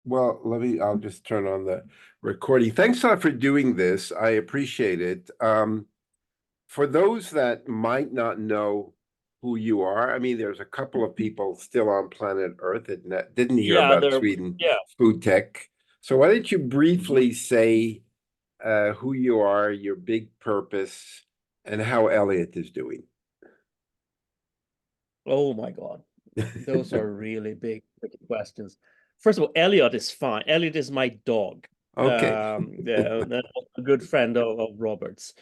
Well, I'll just turn on the recording. Thanks a lot for doing this. I appreciate it. For those that might not know who you are, I mean, there's a couple of people still on planet Earth that didn't hear Yeah, about there. Sweden Yeah. Foodtech. So why don't you briefly say who you are, your big purpose, and how Elliot is doing? Oh my God, those are really big tricky questions. First of all, Elliot is fine. Elliot is my dog. Okay, A good friend of Robert's.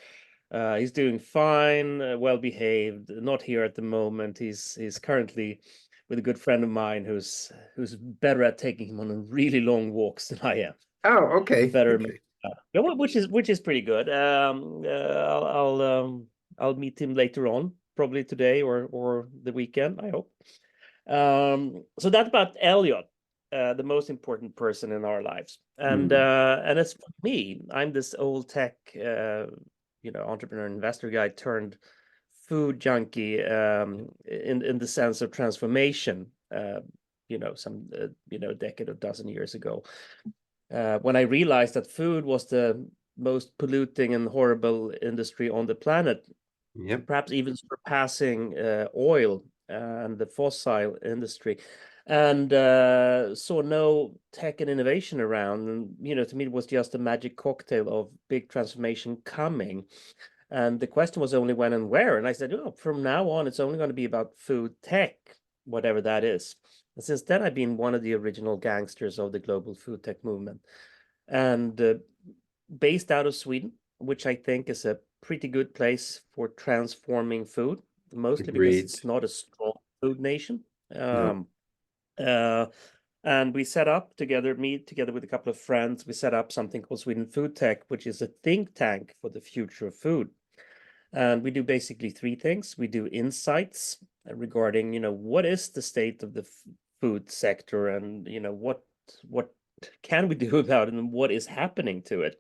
He's doing fine, well behaved. Not here at the moment. He's currently with a good friend of mine who's better at taking him on really long walks than I am. oh, okay, Better, okay. yeah, which is pretty good. I'll meet him later on, probably today or the weekend, I hope. So that's about Elliot, the most important person in our lives. And as for me, I'm this old tech, entrepreneur investor guy turned food junkie, in the sense of transformation. A decade or dozen years ago, when I realized that food was the most polluting and horrible industry on the planet, Yep. perhaps even surpassing oil and the fossil industry, and saw no tech and innovation around. And to me, it was just a magic cocktail of big transformation coming. And the question was only when and where. And I said, oh, from now on, it's only going to be about food tech, whatever that is. And since then, I've been one of the original gangsters of the global food tech movement, and based out of Sweden, which I think is a pretty good place for transforming food, mostly because Agreed. it's not a strong food nation. No. Um, uh, and we set up together, me together with a couple of friends, we set up something called Sweden Foodtech, which is a think tank for the future of food. And we do basically three things. We do insights regarding, what is the state of the food sector, and, what can we do about it, and what is happening to it,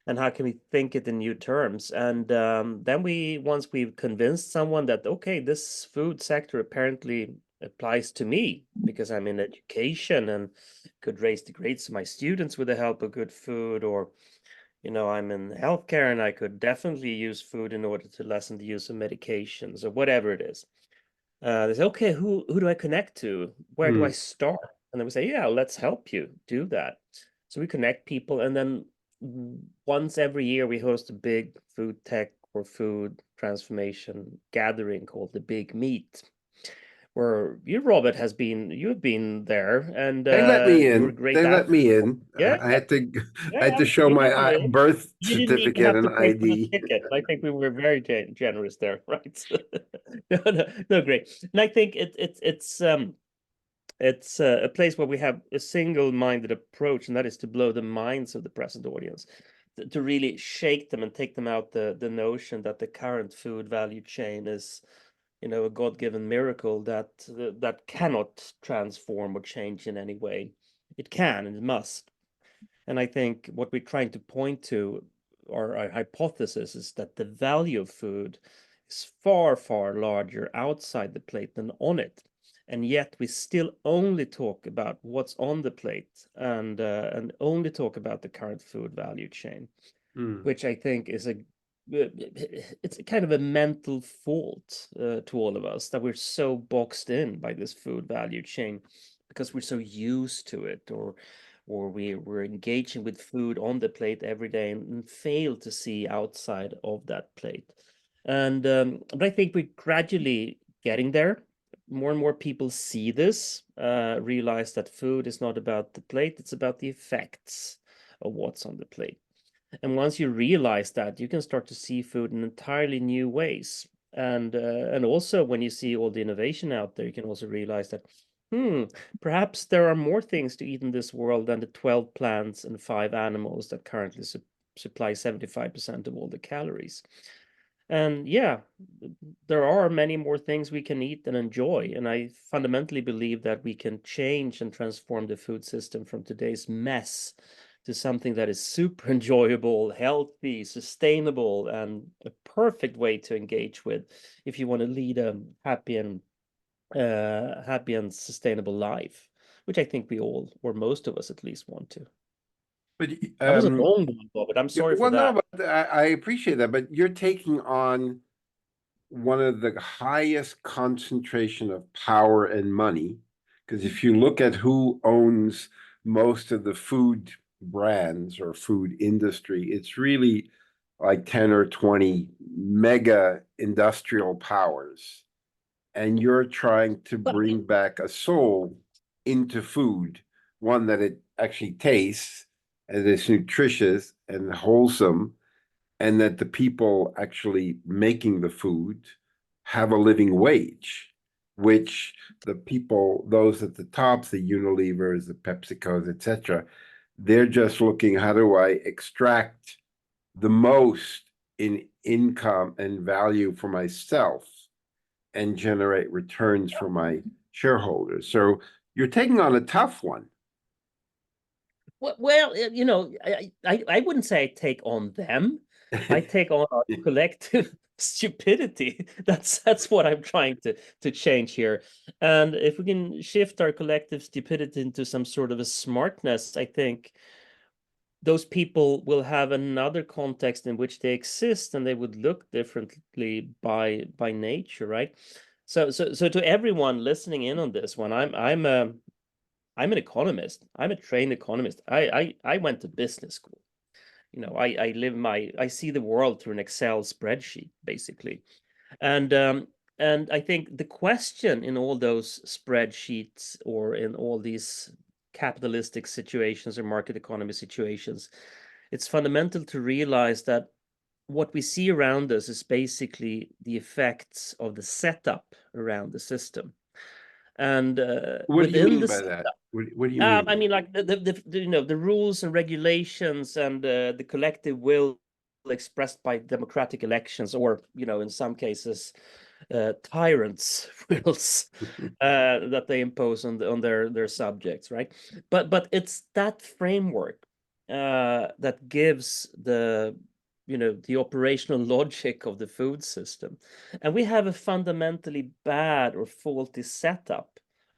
and how can we think it in new terms. And then once we've convinced someone that, okay, this food sector apparently applies to me because I'm in education and could raise the grades of my students with the help of good food, or I'm in healthcare and I could definitely use food in order to lessen the use of medications, or whatever it is. They say, okay, who do I connect to? Where do I Mm. start? And then we say, yeah, let's help you do that. So we connect people, and then once every year we host a big food tech or food transformation gathering called the Big Meet, where you've been there, and They let me you're a in. great They let advocate. me in. Yeah, I had to I had yeah, to show you my got in. birth You didn't even certificate have and to pay for the ID. ticket. I think we were very generous there, right? No, no, no, great. And I think it's a place where we have a single-minded approach, and that is to blow the minds of the present audience, to really shake them and take them out the notion that the current food value chain is, a God-given miracle that cannot transform or change in any way. It can and it must. And I think what we're trying to point to, or our hypothesis, is that the value of food is far, far larger outside the plate than on it. And yet we still only talk about what's on the plate, and only talk about the current food value chain, Mm. which I think is it's a kind of a mental fault, to all of us, that we're so boxed in by this food value chain because we're so used to it, or we're engaging with food on the plate every day, and fail to see outside of that plate. And but I think we're gradually getting there. More and more people see this, realize that food is not about the plate, it's about the effects of what's on the plate. And once you realize that, you can start to see food in entirely new ways. And also when you see all the innovation out there, you can also realize that, perhaps there are more things to eat in this world than the 12 plants and 5 animals that currently supply 75% of all the calories. And yeah, there are many more things we can eat and enjoy. And I fundamentally believe that we can change and transform the food system from today's mess to something that is super enjoyable, healthy, sustainable, and a perfect way to engage with if you want to lead a happy and sustainable life, which I think we all, or most of us at least, want to. But That was a long one, Robert. I'm yeah, sorry for well, no, that. but I appreciate that. But you're taking on one of the highest concentration of power and money, because if you look at who owns most of the food brands or food industry, it's really like 10 or 20 mega industrial powers. And you're trying to But bring back a soul into food, one that it actually tastes and is nutritious and wholesome, and that the people actually making the food have a living wage, which the people, those at the top, the Unilevers, the PepsiCos, etc., they're just looking, how do I extract the most in income and value for myself and generate returns for my shareholders? So you're taking on a tough one. well, I wouldn't say I take on them. I take on our collective stupidity. That's what I'm trying to change here. And if we can shift our collective stupidity into some sort of a smartness, I think those people will have another context in which they exist, and they would look differently by nature, right? So to everyone listening in on this one, I'm an economist. I'm a trained economist. I went to business school. I see the world through an Excel spreadsheet, basically. And I think the question in all those spreadsheets or in all these capitalistic situations or market economy situations, it's fundamental to realize that what we see around us is basically the effects of the setup around the system. And What do you within mean the by that? What do you I mean? mean, like the rules and regulations and the collective will expressed by democratic elections, or in some cases, tyrants' wills that they impose on their subjects, right? But it's that framework that gives the operational logic of the food system, and we have a fundamentally bad or faulty setup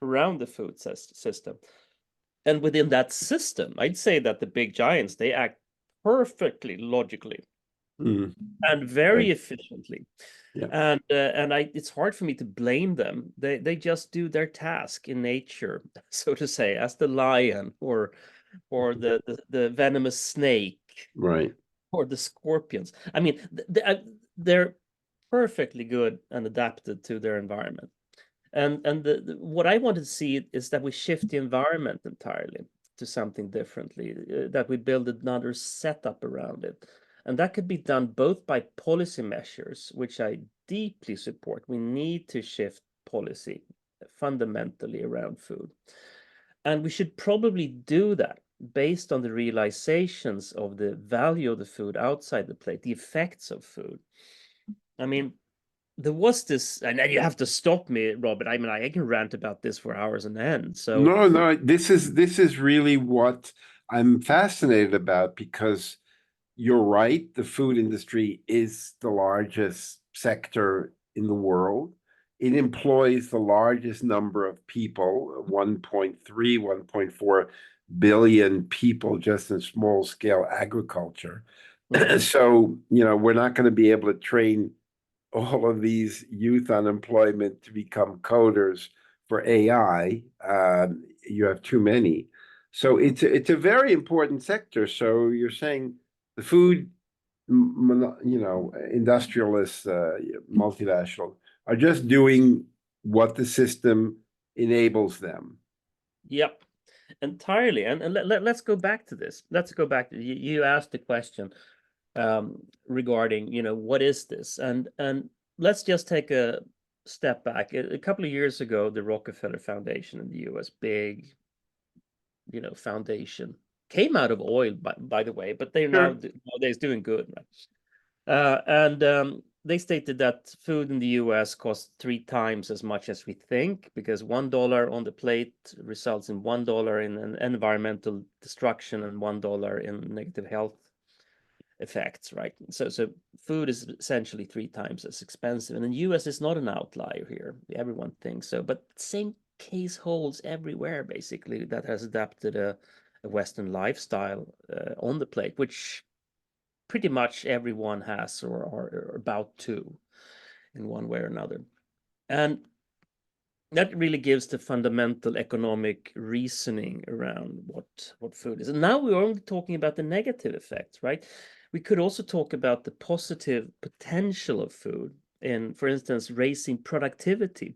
around the food system. And within that system, I'd say that the big giants, they act perfectly logically Mm, and very okay. efficiently. Yeah. And it's hard for me to blame them. They just do their task in nature, so to say, as the lion or the venomous snake Right. or the scorpions. I mean, they're perfectly good and adapted to their environment. And what I want to see is that we shift the environment entirely to something differently, that we build another setup around it. And that could be done both by policy measures, which I deeply support. We need to shift policy fundamentally around food. And we should probably do that based on the realizations of the value of the food outside the plate, the effects of food. I mean, there was this, and then you have to stop me, Robert. I mean, I can rant about this for hours on end. So, No, no, this is really what I'm fascinated about, because you're right, the food industry is the largest sector in the world. It employs the largest number of people, 1.3, 1.4 billion people just in small scale agriculture. mhm. So, we're not going to be able to train all of these youth unemployment to become coders for AI. You have too many. So it's a very important sector. So you're saying the food, industrialists, multinational, are just doing what the system enables them. Yep, entirely. And let's go back to this. Let's go back to you asked the question regarding, what is this? And let's just take a step back. A couple of years ago, the Rockefeller Foundation in the US, big, foundation, came out of oil, by the way, but they're Sure. nowadays doing good, right? And they stated that food in the US costs 3 times as much as we think, because $1 on the plate results in $1 in an environmental destruction and $1 in negative health effects, right? So food is essentially 3 times as expensive. And the US is not an outlier here. Everyone thinks so. But at the same case holds everywhere, basically, that has adapted a Western lifestyle on the plate, which pretty much everyone has or are about to in one way or another. And that really gives the fundamental economic reasoning around what food is. And now we're only talking about the negative effects, right? We could also talk about the positive potential of food in, for instance, raising productivity.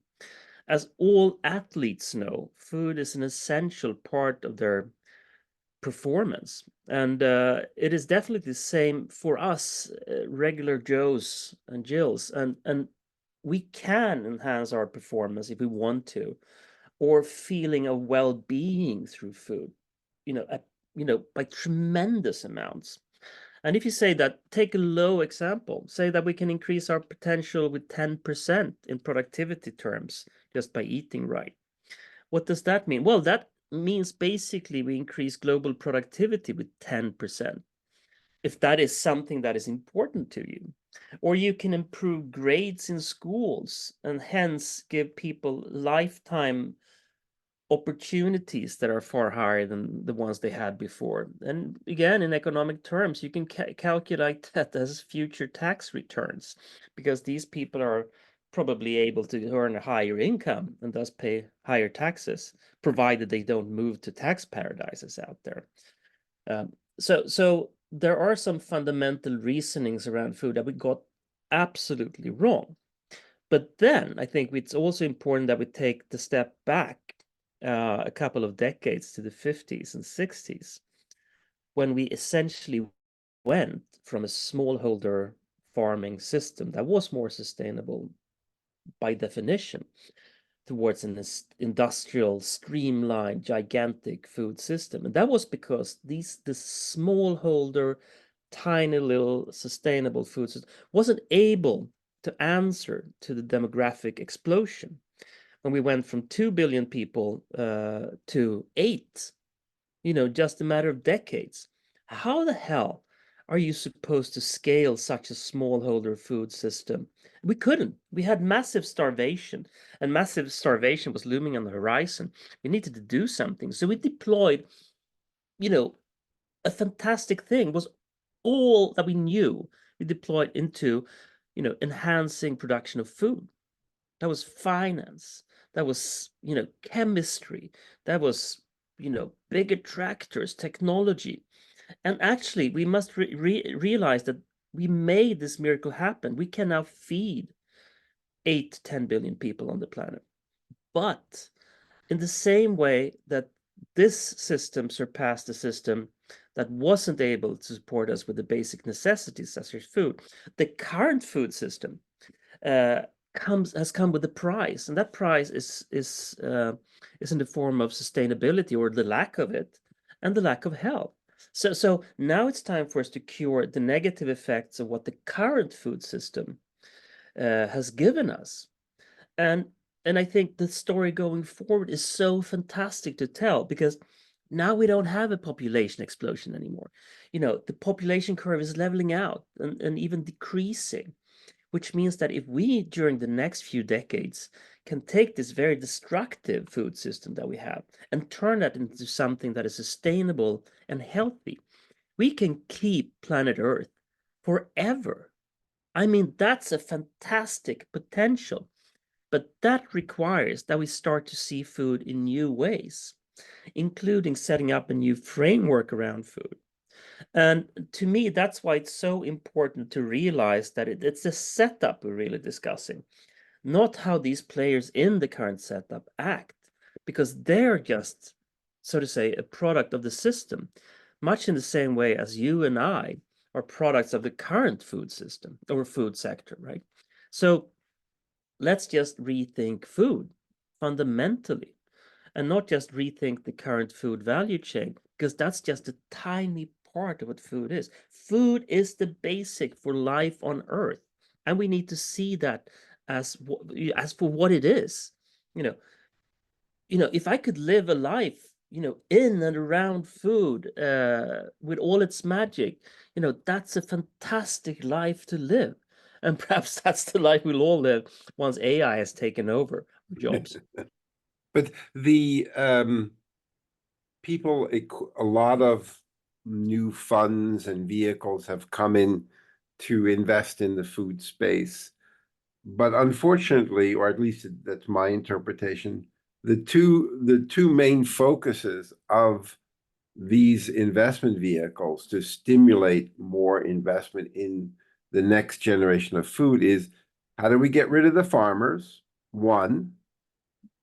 As all athletes know, food is an essential part of their performance. And it is definitely the same for us, regular Joes and Jills. And we can enhance our performance if we want to, or feeling of well-being through food, by tremendous amounts. And if you say that, take a low example, say that we can increase our potential with 10% in productivity terms just by eating right. What does that mean? Well, that means basically we increase global productivity with 10%. If that is something that is important to you, or you can improve grades in schools and hence give people lifetime opportunities that are far higher than the ones they had before. And again, in economic terms, you can calculate that as future tax returns, because these people are probably able to earn a higher income and thus pay higher taxes, provided they don't move to tax paradises out there. So there are some fundamental reasonings around food that we got absolutely wrong. But then I think it's also important that we take the step back a couple of decades to the 50s and 60s, when we essentially went from a smallholder farming system that was more sustainable by definition towards an industrial, streamlined, gigantic food system. And that was because the smallholder, tiny little sustainable food system wasn't able to answer to the demographic explosion. When we went from 2 billion people to 8, just a matter of decades. How the hell are you supposed to scale such a smallholder food system? We couldn't. We had massive starvation, and massive starvation was looming on the horizon. We needed to do something. So we deployed, a fantastic thing was all that we knew. We deployed into, enhancing production of food. That was finance. That was, chemistry. That was, bigger tractors, technology. And actually, we must realize that we made this miracle happen. We can now feed 8 to 10 billion people on the planet. But in the same way that this system surpassed the system that wasn't able to support us with the basic necessities such as food, the current food system has come with a price, and that price is in the form of sustainability, or the lack of it, and the lack of health. So now it's time for us to cure the negative effects of what the current food system has given us. And I think the story going forward is so fantastic to tell, because now we don't have a population explosion anymore. The population curve is leveling out and even decreasing, which means that if we, during the next few decades, can take this very destructive food system that we have and turn that into something that is sustainable and healthy, we can keep planet Earth forever. I mean, that's a fantastic potential, but that requires that we start to see food in new ways, including setting up a new framework around food. And to me, that's why it's so important to realize that it's the setup we're really discussing, not how these players in the current setup act, because they're just, so to say, a product of the system, much in the same way as you and I are products of the current food system or food sector, right? So let's just rethink food fundamentally, and not just rethink the current food value chain, because that's just a tiny part of what food is. Food is the basic for life on Earth, and we need to see that as for what it is. If I could live a life, in and around food, with all its magic, that's a fantastic life to live. And perhaps that's the life we'll all live once AI has taken over jobs. But the people, a lot of new funds and vehicles have come in to invest in the food space. But unfortunately, or at least that's my interpretation, the two main focuses of these investment vehicles to stimulate more investment in the next generation of food is how do we get rid of the farmers? One,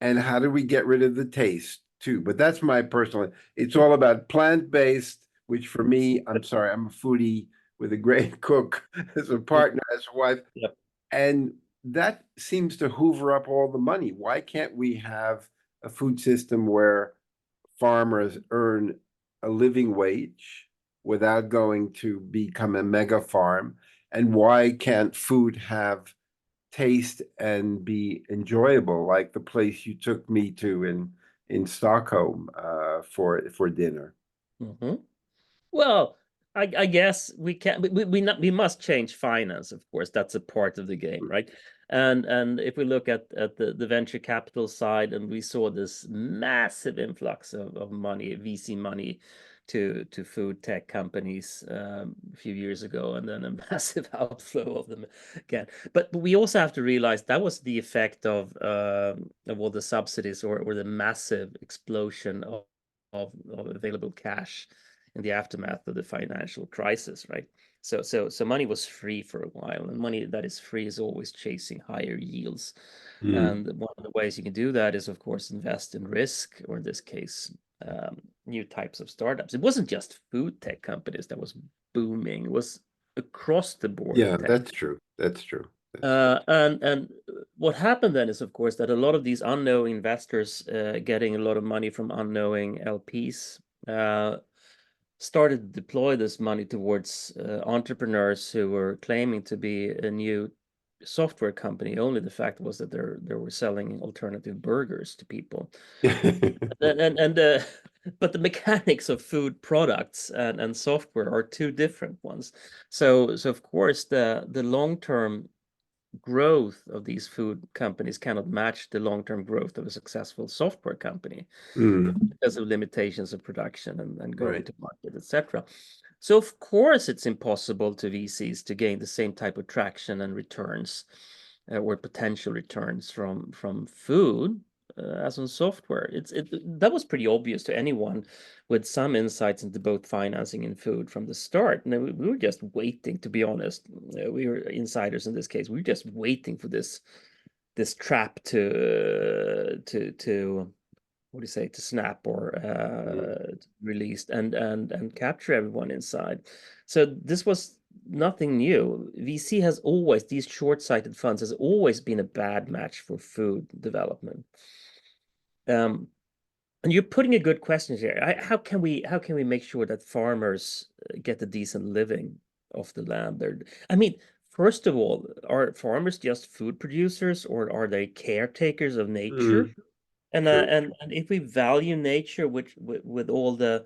and how do we get rid of the taste? Two. But that's my personal, it's all about plant-based, which for me, I'm sorry, I'm a foodie with a great cook as a partner, as a wife. Yep. And that seems to hoover up all the money. Why can't we have a food system where farmers earn a living wage without going to become a mega farm? And why can't food have taste and be enjoyable, like the place you took me to in Stockholm for dinner? Hmm. Well, I guess we can we must change finance, of course. That's a part of the game, right? And if we look at the venture capital side, and we saw this massive influx of money, VC money to food tech companies a few years ago, and then a massive outflow of them again. But we also have to realize that was the effect of all the subsidies, or the massive explosion of available cash in the aftermath of the financial crisis, right? So money was free for a while, and money that is free is always chasing higher yields. Mm. And one of the ways you can do that is, of course, invest in risk, or in this case, new types of startups. It wasn't just food tech companies that was booming; it was across the board Yeah, tech. that's true. That's true. And what happened then is, of course, that a lot of these unknowing investors, getting a lot of money from unknowing LPs, started to deploy this money towards entrepreneurs who were claiming to be a new software company. Only the fact was that they were selling alternative burgers to people. And but the mechanics of food products and software are two different ones. So of course the long-term growth of these food companies cannot match the long-term growth of a successful software company Mm, because of limitations of production and going right. to market, etc. So of course it's impossible to VCs to gain the same type of traction and returns, or potential returns from food, as on software. That was pretty obvious to anyone with some insights into both financing and food from the start. And we were just waiting, to be honest. We were insiders in this case. We were just waiting for this trap to what do you say, to snap, or Mm. released, and capture everyone inside. So this was nothing new. VC has always, these short-sighted funds has always been a bad match for food development. Um, and you're putting a good question here. How can we make sure that farmers get a decent living off the land? I mean, first of all, are farmers just food producers, or are they caretakers of nature? Mm, And true. if we value nature, which with all the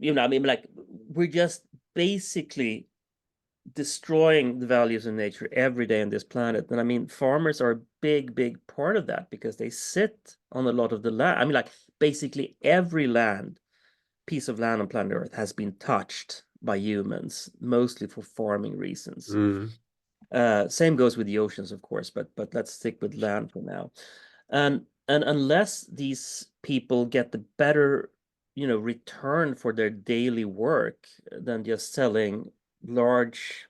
I mean, like, we're just basically destroying the values of nature every day on this planet. And I mean, farmers are a big part of that, because they sit on a lot of the land. I mean, like, basically every piece of land on planet Earth has been touched by humans, mostly for farming reasons. Mm, Same goes with the oceans, of course, but let's stick with land for now. And unless these people get the better, return for their daily work than just selling large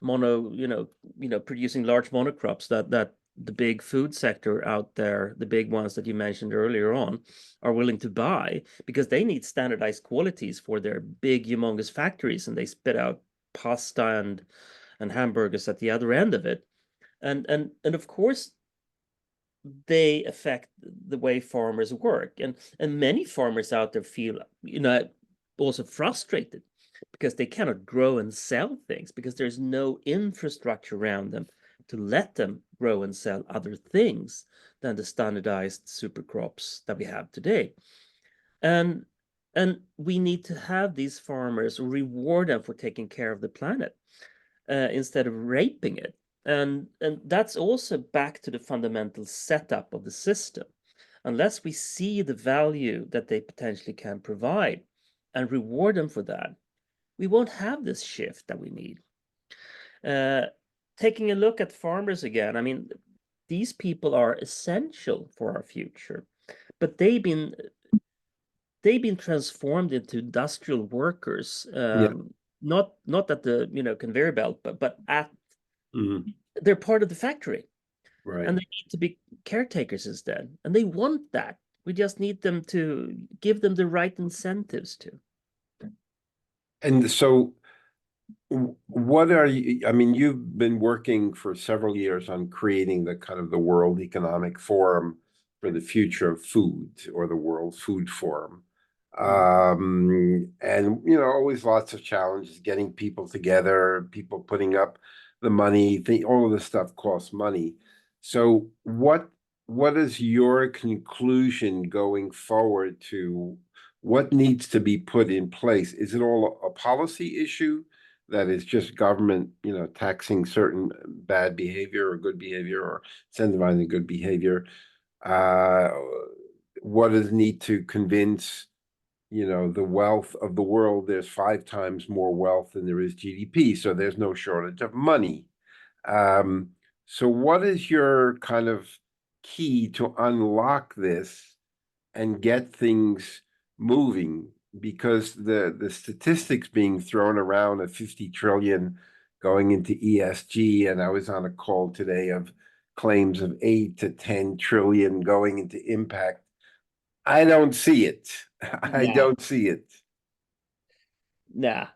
producing large monocrops that the big food sector out there, the big ones that you mentioned earlier on, are willing to buy, because they need standardized qualities for their big, humongous factories, and they spit out pasta and hamburgers at the other end of it. And of course they affect the way farmers work, and many farmers out there feel also frustrated, because they cannot grow and sell things, because there's no infrastructure around them to let them grow and sell other things than the standardized super crops that we have today. And and we need to have these farmers, reward them for taking care of the planet, instead of raping it. And that's also back to the fundamental setup of the system. unless we see the value that they potentially can provide and reward them for that, we won't have this shift that we need. Taking a look at farmers again, I mean, these people are essential for our future, but they've been transformed into industrial workers, Yeah. not at the conveyor belt, but at Mhm. they're part of the factory, Right. and they need to be caretakers instead, and they want that. We just need them to give them the right incentives to. And so what are you, I mean, you've been working for several years on creating the kind of the World Economic Forum for the future of food, or the World Food Forum. And always lots of challenges, getting people together, people putting up the money, all of this stuff costs money. So what is your conclusion going forward to what needs to be put in place? Is it all a policy issue that is just government, taxing certain bad behavior or good behavior, or incentivizing good behavior? What does need to convince, the wealth of the world? There's 5 times more wealth than there is GDP, so there's no shortage of money. So what is your kind of key to unlock this and get things moving? Because the statistics being thrown around of 50 trillion going into ESG, and I was on a call today of claims of 8 to 10 trillion going into impact. I don't see it. I Nah, don't see it. nah.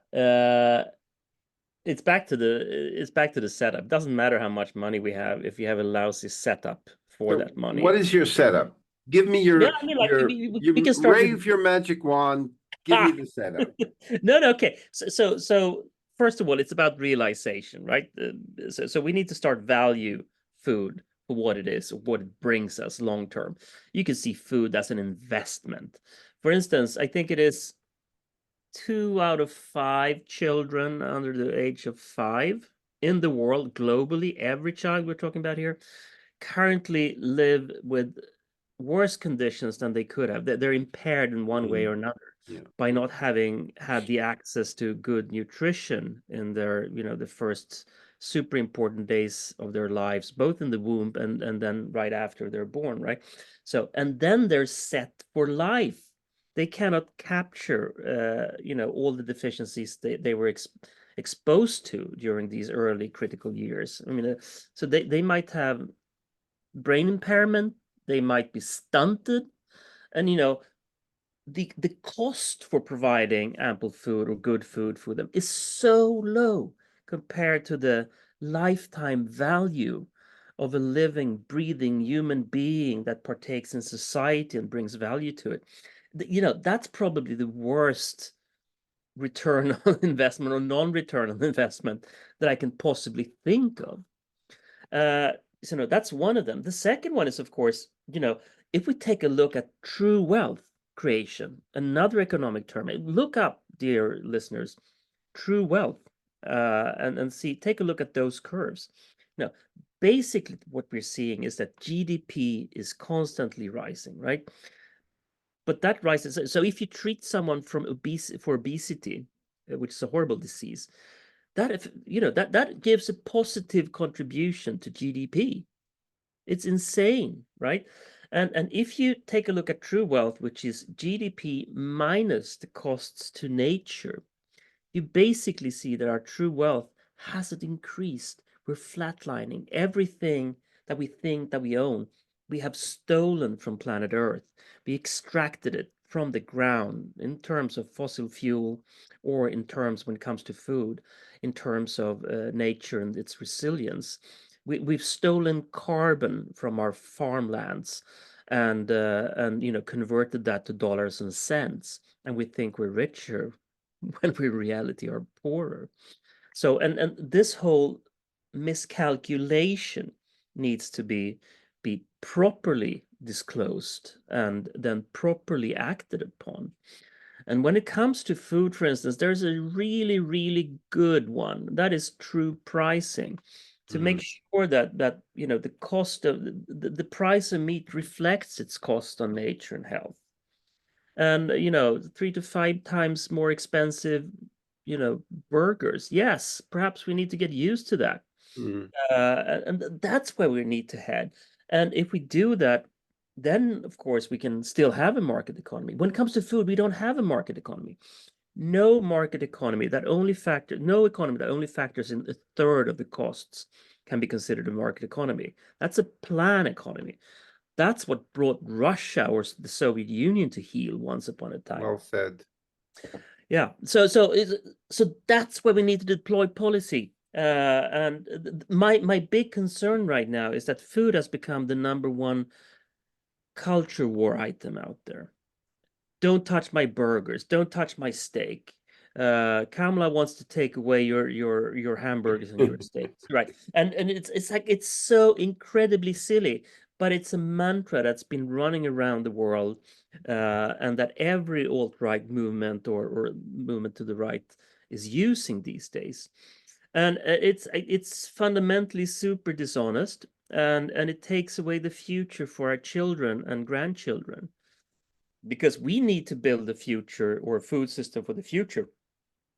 It's back to the setup. Doesn't matter how much money we have if you have a lousy setup for So that money. what is your setup? Give me Yeah, your I mean, like your we you can start with wave your magic wand. Give me ah. the setup. No, okay. So first of all, it's about realization, right? So we need to start value food for what it is, what it brings us long term. You can see food as an investment. For instance, I think it is 2 out of 5 children under the age of 5 in the world globally, every child we're talking about here, currently live with worse conditions than they could have. They're impaired in one way or another Yeah. by not having had the access to good nutrition in their, the first super important days of their lives, both in the womb and then right after they're born, right? So, and then they're set for life. They cannot capture, all the deficiencies they were exposed to during these early critical years. I mean, so they might have brain impairment, they might be stunted, and the cost for providing ample food or good food for them is so low compared to the lifetime value of a living, breathing human being that partakes in society and brings value to it. That's probably the worst return on investment or non-return on investment that I can possibly think of. So no, that's one of them. The second one is, of course, if we take a look at true wealth creation, another economic term, look up, dear listeners, true wealth, and take a look at those curves. Now, basically, what we're seeing is that GDP is constantly rising, right? But that rises. So if you treat someone for obesity, which is a horrible disease, that gives a positive contribution to GDP. It's insane, right? And if you take a look at true wealth, which is GDP minus the costs to nature, you basically see that our true wealth hasn't increased. We're flatlining. Everything that we think that we own, we have stolen from planet Earth. We extracted it from the ground in terms of fossil fuel, or in terms when it comes to food, in terms of nature and its resilience. We've stolen carbon from our farmlands and converted that to dollars and cents, and we think we're richer when we in reality are poorer. So and this whole miscalculation needs to be properly disclosed and then properly acted upon. And when it comes to food, for instance, there's a really, really good one. That is true pricing. to make sure that the cost of the price of meat reflects its cost on nature and health. And 3 to 5 times more expensive burgers, yes, perhaps we need to get used to that. And that's where we need to head. And if we do that, then of course we can still have a market economy. When it comes to food, we don't have a market economy. No market economy that only factors, no economy that only factors in a third of the costs can be considered a market economy. That's a plan economy. That's what brought Russia or the Soviet Union to heel once upon a time. Well said. Yeah. So that's where we need to deploy policy. And my big concern right now is that food has become the #1 culture war item out there. Don't touch my burgers. Don't touch my steak. Kamala wants to take away your hamburgers and your steaks, right? And it's like it's so incredibly silly, but it's a mantra that's been running around the world, and that every alt-right movement or movement to the right is using these days. And it's fundamentally super dishonest, and it takes away the future for our children and grandchildren, because we need to build a future or a food system for the future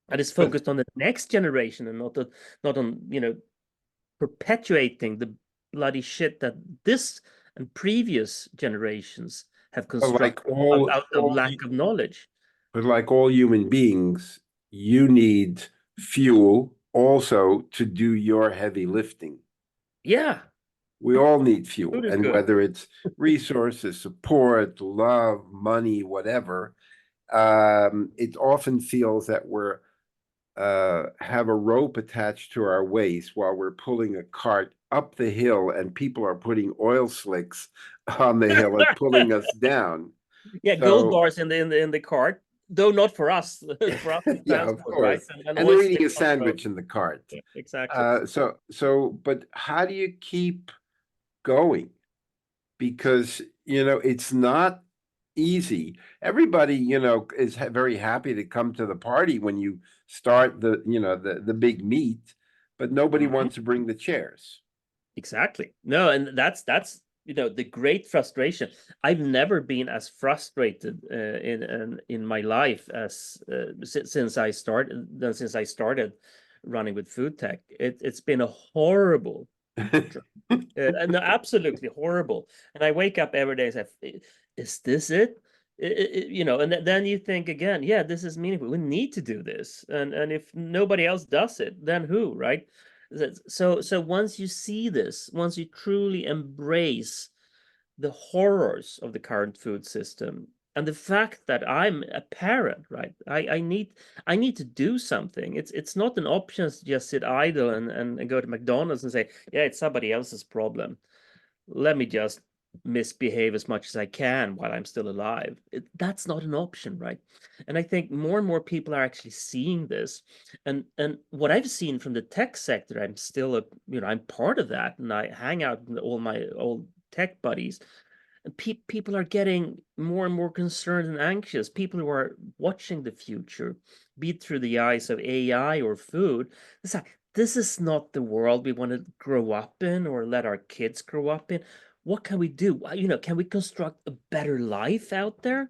that is focused on the next generation and not on perpetuating the bloody shit that this and previous generations have constructed out of lack of knowledge. But like all human beings, you need fuel also to do your heavy lifting. Yeah, We all need fuel, food is and good. whether it's resources, support, love, money, whatever, it often feels that we're have a rope attached to our waist while we're pulling a cart up the hill, and people are putting oil slicks on the hill and pulling us down. Yeah, gold bars in the cart, though not for us. For us, Yeah, of transport, right? course. And And they're eating a sandwich in the cart. Yeah, exactly. But how do you keep going? Because, it's not easy. Everybody, is very happy to come to the party when you start the big meet, but nobody wants to bring the chairs. Exactly. No, and that's the great frustration. I've never been as frustrated in my life as since I started running with Foodtech. It's been a horrible, and absolutely horrible. And I wake up every day and say, "Is this it?" And then you think again, yeah, this is meaningful. We need to do this, and if nobody else does it, then who, right? So once you see this, once you truly embrace the horrors of the current food system and the fact that I'm a parent, right? I need to do something. It's not an option to just sit idle and go to McDonald's and say, yeah, it's somebody else's problem. Let me just misbehave as much as I can while I'm still alive. That's not an option, right? And I think more and more people are actually seeing this. And what I've seen from the tech sector, I'm still I'm part of that, and I hang out with all my old tech buddies. And people are getting more and more concerned and anxious. People who are watching the future, be it through the eyes of AI or food, it's like, this is not the world we want to grow up in or let our kids grow up in. What can we do? Can we construct a better life out there?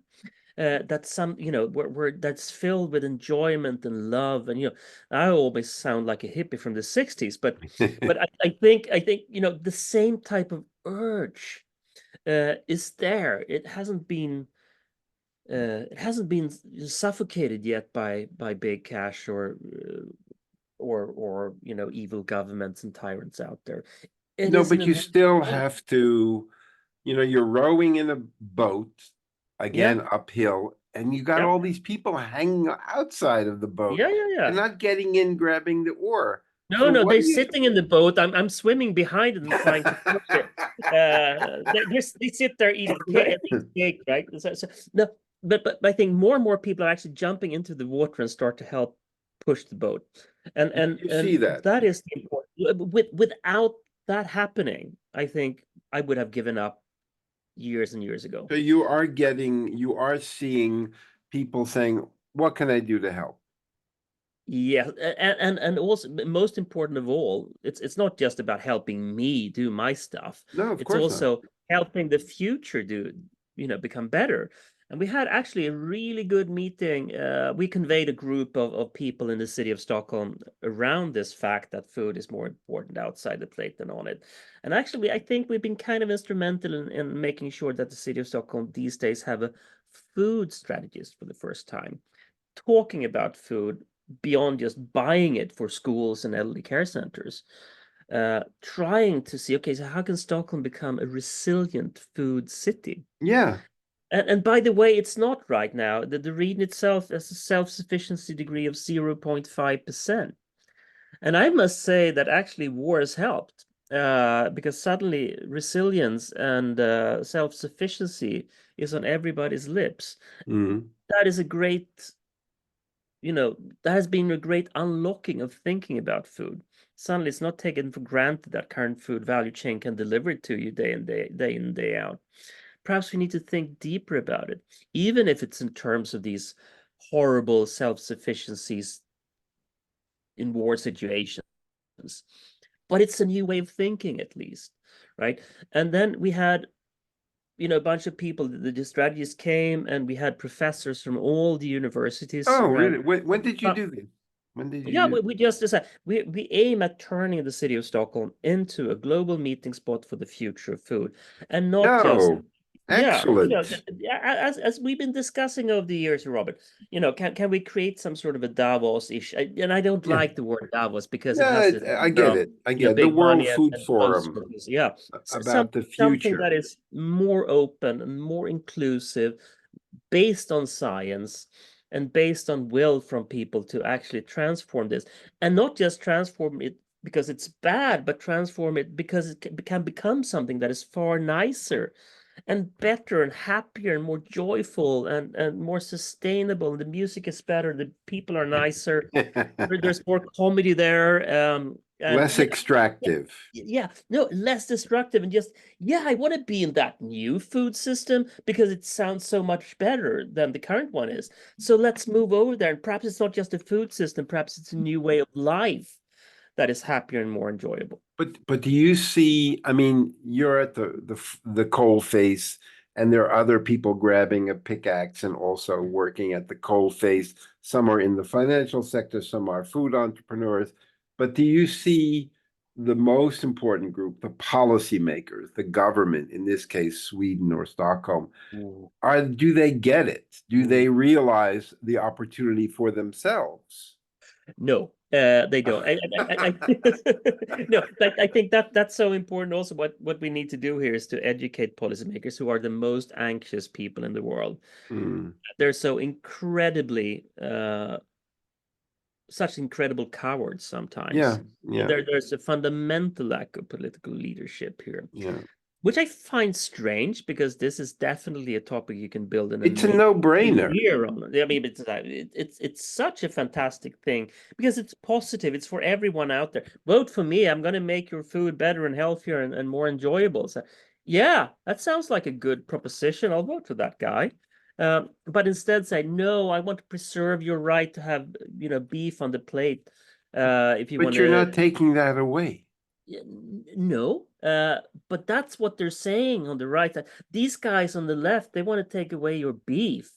That's where that's filled with enjoyment and love. And I always sound like a hippie from the 60s, but I think the same type of urge is there. It hasn't been suffocated yet by big cash or evil governments and tyrants out there. It No, is an but you immense still thing. have to, you're rowing in a boat, Yeah, again, uphill, and you got yeah, all these people hanging outside of the boat. yeah. They're not getting in, grabbing the oar. No, So no, what they're do you? sitting in the boat. I'm swimming behind it and trying to push it. They sit there eating cake, right? No, but I think more and more people are actually jumping into the water and start to help push the boat, and and You see and that. that is the important. Without that happening, I think I would have given up years and years ago. So you are seeing people saying, what can I do to help? Yeah, and also most important of all, it's not just about helping me do my stuff. No, of It's course not. also helping the future do, become better. And we had actually a really good meeting. We conveyed a group of people in the city of Stockholm around this fact that food is more important outside the plate than on it. And actually, I think we've been kind of instrumental in making sure that the city of Stockholm these days have a food strategist for the first time, talking about food beyond just buying it for schools and elderly care centers, trying to see, okay, so how can Stockholm become a resilient food city? Yeah. And by the way, it's not right now. The region itself has a self-sufficiency degree of 0.5%. And I must say that actually war has helped, because suddenly resilience and self-sufficiency is on everybody's lips. Mhm. That is a great, that has been a great unlocking of thinking about food. Suddenly, it's not taken for granted that current food value chain can deliver it to you day in, day out. Perhaps we need to think deeper about it, even if it's in terms of these horrible self-sufficiencies in war situations. But it's a new way of thinking, at least, right? And then we had, a bunch of people. The strategists came, and we had professors from all the universities Oh, around. really? When did you do this? When did you Yeah, do? we just decided we aim at turning the city of Stockholm into a global meeting spot for the future of food, and not just, No. yeah, Excellent. as we've been discussing over the years, Robert, can we create some sort of a Davos ish? And I don't Yeah. like the word Davos because it Yeah, has this, I get it. I get it. The big World money Food and close Forum circles. Yeah, about the something that future. is more open and more inclusive, based on science and based on will from people to actually transform this, and not just transform it because it's bad, but transform it because it can become something that is far nicer and better and happier and more joyful and more sustainable. The music is better, the people are nicer, there's more comedy there, and Less extractive. yeah, no, less destructive, and just, yeah, I want to be in that new food system because it sounds so much better than the current one is. So let's move over there, and perhaps it's not just a food system, perhaps it's a new way of life that is happier and more enjoyable. But do you see, I mean, you're at the coal face, and there are other people grabbing a pickaxe and also working at the coal face. Some are in the financial sector, some are food entrepreneurs. But do you see the most important group, the policymakers, the government, in this case, Sweden or Stockholm, Mm. do they get it? Do Mm. they realize the opportunity for themselves? No, they don't. No, I think that's so important. Also, what we need to do here is to educate policymakers, who are the most anxious people in the world. Mm, They're so incredibly, such incredible cowards sometimes. yeah, yeah, There's a fundamental lack of political leadership here, yeah. which I find strange, because this is definitely a topic you can build an It's a amazing no-brainer. career on. I mean, it's such a fantastic thing because it's positive. It's for everyone out there. Vote for me. I'm going to make your food better and healthier and more enjoyable. So, yeah, that sounds like a good proposition. I'll vote for that guy. But instead say, no, I want to preserve your right to have, beef on the plate. If you want But you're to, not taking that away. no, but that's what they're saying on the right side. These guys on the left, they want to take away your beef.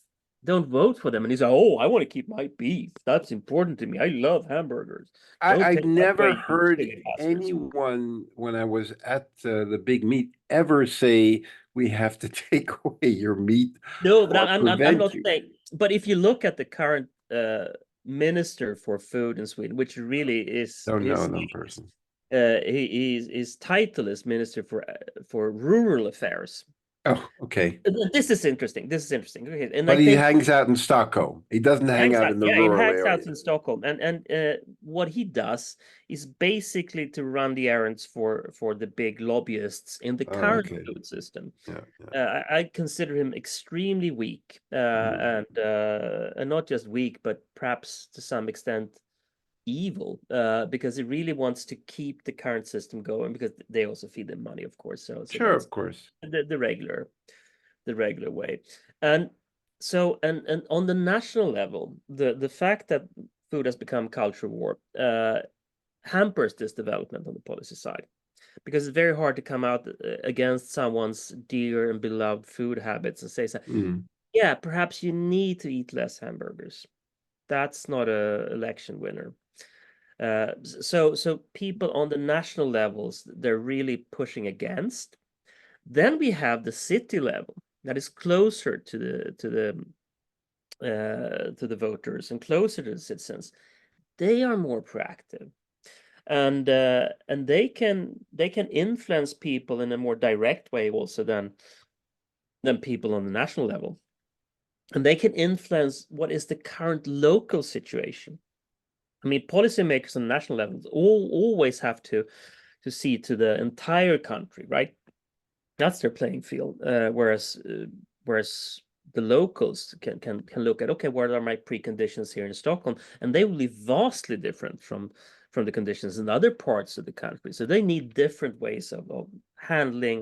Don't vote for them. And he's like, oh, I want to keep my beef. That's important to me. I love hamburgers. Don't I've take that never away, you heard silly bastards. anyone, when I was at the big meat, ever say we have to take away your meat No, but or I'm prevent not you. saying. But if you look at the current minister for food in Sweden, which really is Don't know his them name is, person. his title is Minister for Rural Affairs. Oh, okay. This is interesting. This is interesting. Okay, and I But he think hangs out in Stockholm. He doesn't hang hangs out out, in the yeah, it rural hangs out area. in Stockholm, and what he does is basically to run the errands for the big lobbyists in the Oh, current okay. food system. Yeah, yeah. I consider him extremely weak, Mm. and not just weak, but perhaps to some extent evil, because he really wants to keep the current system going, because they also feed them money, of course. So Sure, that's of course. the regular way. And so, and on the national level, the fact that food has become culture war, hampers this development on the policy side, because it's very hard to come out against someone's dear and beloved food habits and say, yeah, perhaps you need to eat less hamburgers. That's not a election winner. So people on the national levels, they're really pushing against. Then we have the city level that is closer to the voters and closer to the citizens. They are more proactive, and they can influence people in a more direct way also than people on the national level, and they can influence what is the current local situation. I mean, policymakers on the national level always have to see to the entire country, right? That's their playing field. Whereas the locals can look at, okay, what are my preconditions here in Stockholm, and they will be vastly different from the conditions in other parts of the country. So they need different ways of handling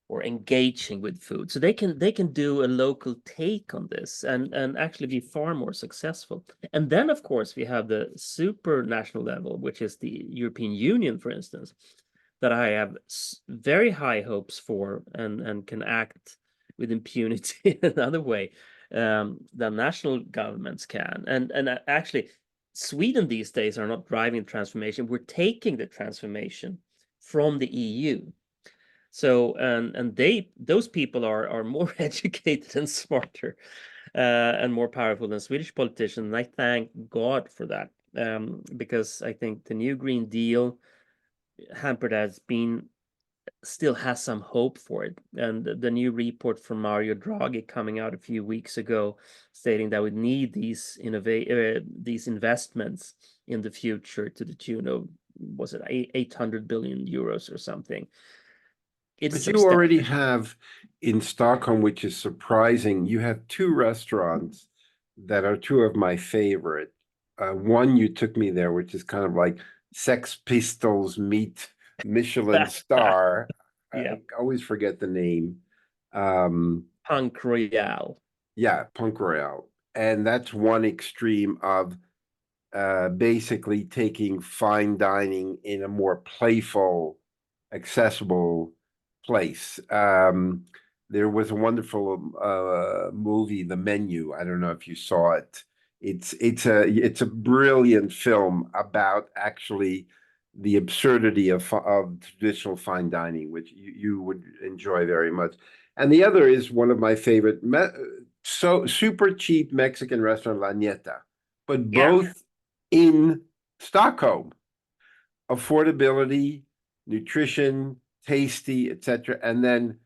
or engaging with food. So they can do a local take on this and actually be far more successful. And then of course we have the supranational level, which is the European Union, for instance, that I have very high hopes for and can act with impunity in another way than national governments can. And actually, Sweden these days are not driving transformation. We're taking the transformation from the EU. So and those people are more educated and smarter and more powerful than Swedish politicians. And I thank God for that, because I think the new Green Deal, hampered as been, still has some hope for it. And the new report from Mario Draghi coming out a few weeks ago, stating that we need these investments in the future to the tune of, was it 800 billion euros or something? But you already have in Stockholm, which is surprising, you have two restaurants that are two of my favorite. One, you took me there, which is kind of like Sex Pistols meet Michelin star. Yeah. I always forget the name. Punk Royale. Yeah, Punk Royale. And that's one extreme of basically taking fine dining in a more playful, accessible place. There was a wonderful movie, The Menu. I don't know if you saw it. It's a brilliant film about actually the absurdity of traditional fine dining, which you would enjoy very much. And the other is one of my favorite, so super cheap Mexican restaurant, La Nieta, but both in Stockholm. Affordability, nutrition, tasty, etc., and then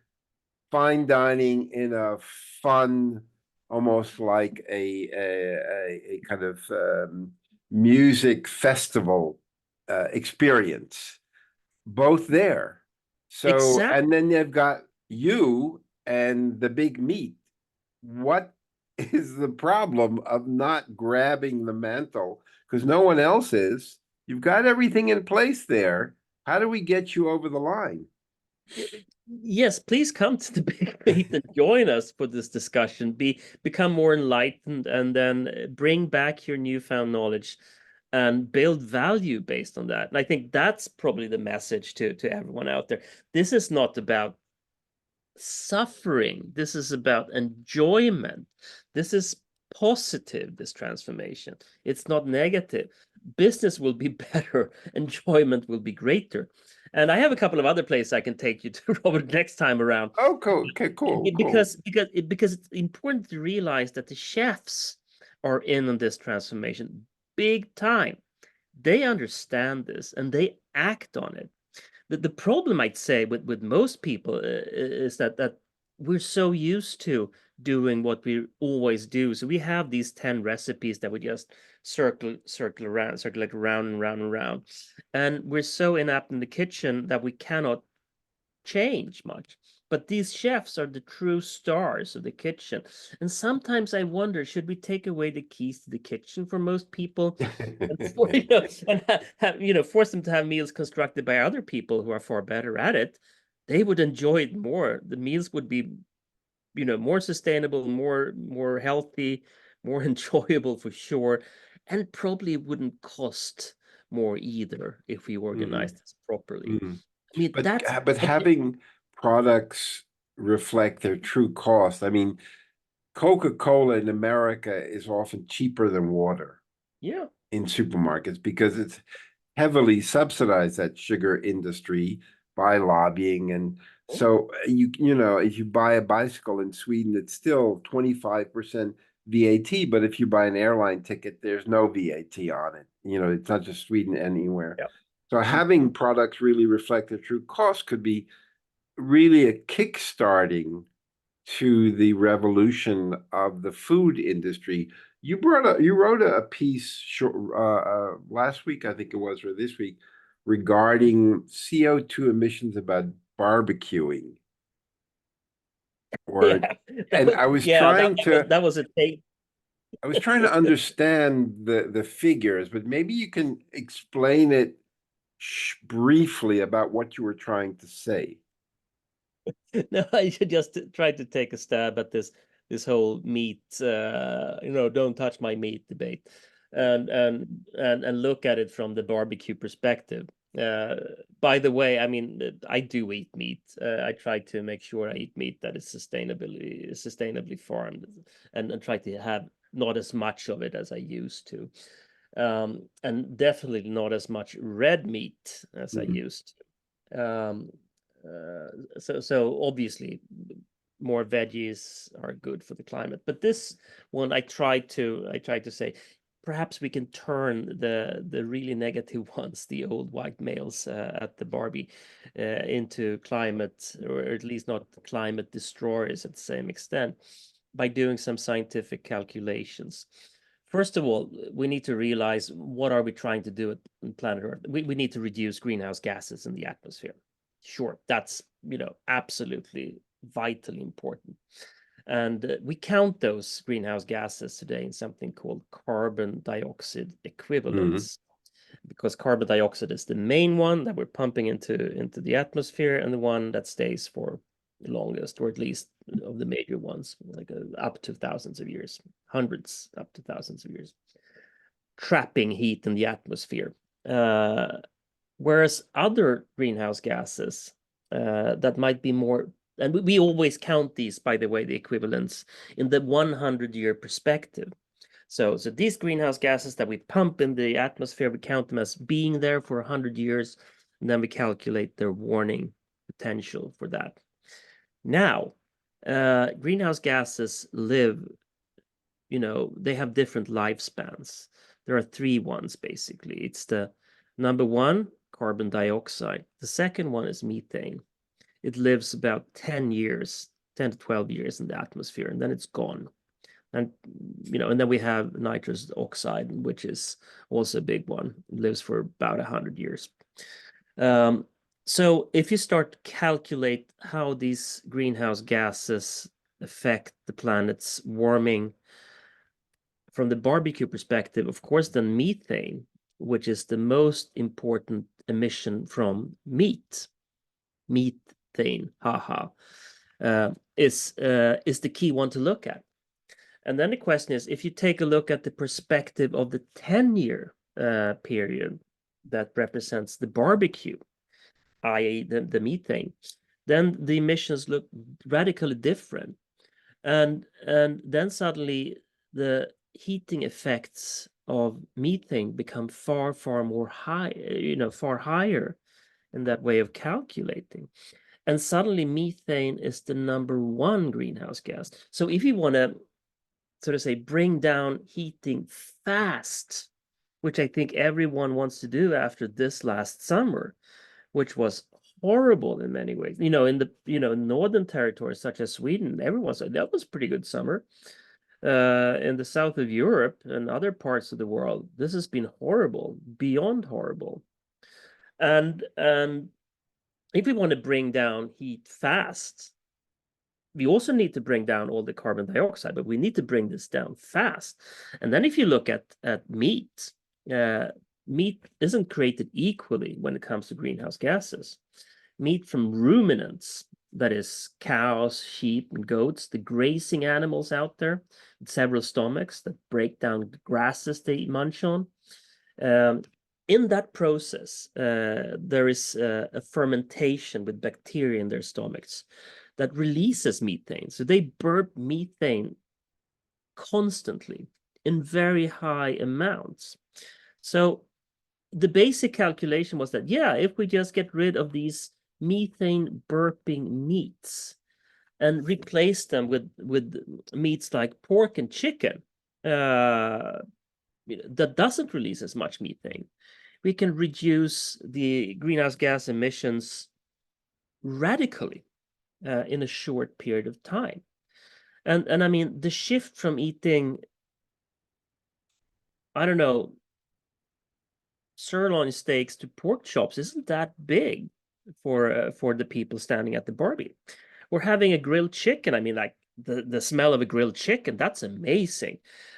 fine dining in a fun, almost like a kind of music festival experience. Both there. So, Exactly. and then they've got you and the big meat. What is the problem of not grabbing the mantle? Because no one else is. You've got everything in place there. How do we get you over the line? Yes, please come to the big meet and join us for this discussion. Become more enlightened, and then bring back your newfound knowledge and build value based on that. And I think that's probably the message to everyone out there. This is not about suffering. This is about enjoyment. This is positive, this transformation. It's not negative. Business will be better, enjoyment will be greater. And I have a couple of other places I can take you to, Robert, next time around. Oh, cool. Okay, cool. Because it's important to realize that the chefs are in on this transformation big time. They understand this and they act on it. The problem, I'd say, with most people is that we're so used to doing what we always do. So we have these 10 recipes that we just circle like round and round and round. And we're so inept in the kitchen that we cannot change much. But these chefs are the true stars of the kitchen. And sometimes I wonder, should we take away the keys to the kitchen for most people and force them to have meals constructed by other people who are far better at it? They would enjoy it more. The meals would be, more sustainable, more healthy, more enjoyable for sure. and probably wouldn't cost more either if we organized this properly. I mean, But having products reflect their true cost. I mean, Coca-Cola in America is often cheaper than water yeah, in supermarkets because it's heavily subsidized, that sugar industry, by lobbying. And so you know, if you buy a bicycle in Sweden, it's still 25% VAT, but if you buy an airline ticket, there's no VAT on it. You know, it's not just Sweden, anywhere. yeah. So having products really reflect the true cost could be really a kickstarting to the revolution of the food industry. You wrote a piece last week, I think it was, or this week, regarding CO2 emissions about barbecuing. Or, Yeah, and I was trying to that was a take. I was trying to understand the figures, but maybe you can explain it briefly about what you were trying to say. No, I should just try to take a stab at this whole meat, don't touch my meat debate, and look at it from the barbecue perspective. By the way, I mean, I do eat meat. I try to make sure I eat meat that is sustainably farmed, and try to have not as much of it as I used to, and definitely not as much red meat as I used to. So obviously more veggies are good for the climate, but this one I tried to say perhaps we can turn the really negative ones, the old white males at the Barbie, into climate, or at least not climate destroyers at the same extent, by doing some scientific calculations. First of all, we need to realize, what are we trying to do on planet Earth? We need to reduce greenhouse gases in the atmosphere. Sure, that's, absolutely vitally important. And we count those greenhouse gases today in something called carbon dioxide equivalents, because carbon dioxide is the main one that we're pumping into the atmosphere, and the one that stays for the longest, or at least of the major ones, like up to thousands of years, hundreds up to thousands of years, trapping heat in the atmosphere. Whereas other greenhouse gases that might be more, and we always count these, by the way, the equivalents, in the 100-year perspective. So these greenhouse gases that we pump in the atmosphere, we count them as being there for 100 years, and then we calculate their warning potential for that. Now, greenhouse gases live, they have different lifespans. There are three ones, basically. It's the number one, carbon dioxide. The second one is methane. It lives about 10 to 12 years in the atmosphere, and then it's gone. And and then we have nitrous oxide, which is also a big one. It lives for about 100 years. So if you start to calculate how these greenhouse gases affect the planet's warming from the barbecue perspective, of course, then methane, which is the most important emission from methane, is the key one to look at. And then the question is, if you take a look at the perspective of the 10-year period that represents the barbecue, i.e. the methane, then the emissions look radically different. And then suddenly the heating effects of methane become far more high, far higher in that way of calculating. And suddenly methane is the number one greenhouse gas. So if you want to sort of say bring down heating fast, which I think everyone wants to do after this last summer, which was horrible in many ways. In the northern territories such as Sweden, everyone said that was a pretty good summer. In the south of Europe and other parts of the world, this has been horrible, beyond horrible. And if we want to bring down heat fast, we also need to bring down all the carbon dioxide, but we need to bring this down fast. And then if you look at meat, meat isn't created equally when it comes to greenhouse gases. Meat from ruminants that is cows, sheep, and goats, the grazing animals out there, with several stomachs that break down the grasses they munch on. In that process, there is a fermentation with bacteria in their stomachs that releases methane. So they burp methane constantly in very high amounts. So the basic calculation was that, yeah, if we just get rid of these methane burping meats and replace them with meats like pork and chicken, that doesn't release as much methane, we can reduce the greenhouse gas emissions radically in a short period of time. And I mean, the shift from eating, I don't know, sirloin steaks to pork chops isn't that big for the people standing at the barbie. We're having a grilled chicken. I mean, like the smell of a grilled chicken, that's amazing.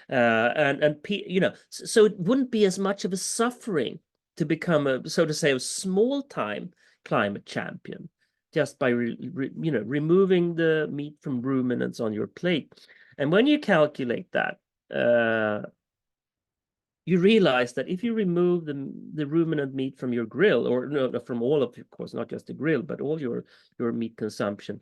So it wouldn't be as much of a suffering to become a, so to say, a small time climate champion just by removing the meat from ruminants on your plate. And when you calculate that, you realize that if you remove the ruminant meat from your grill, or no, from all of course, not just the grill, but all your meat consumption,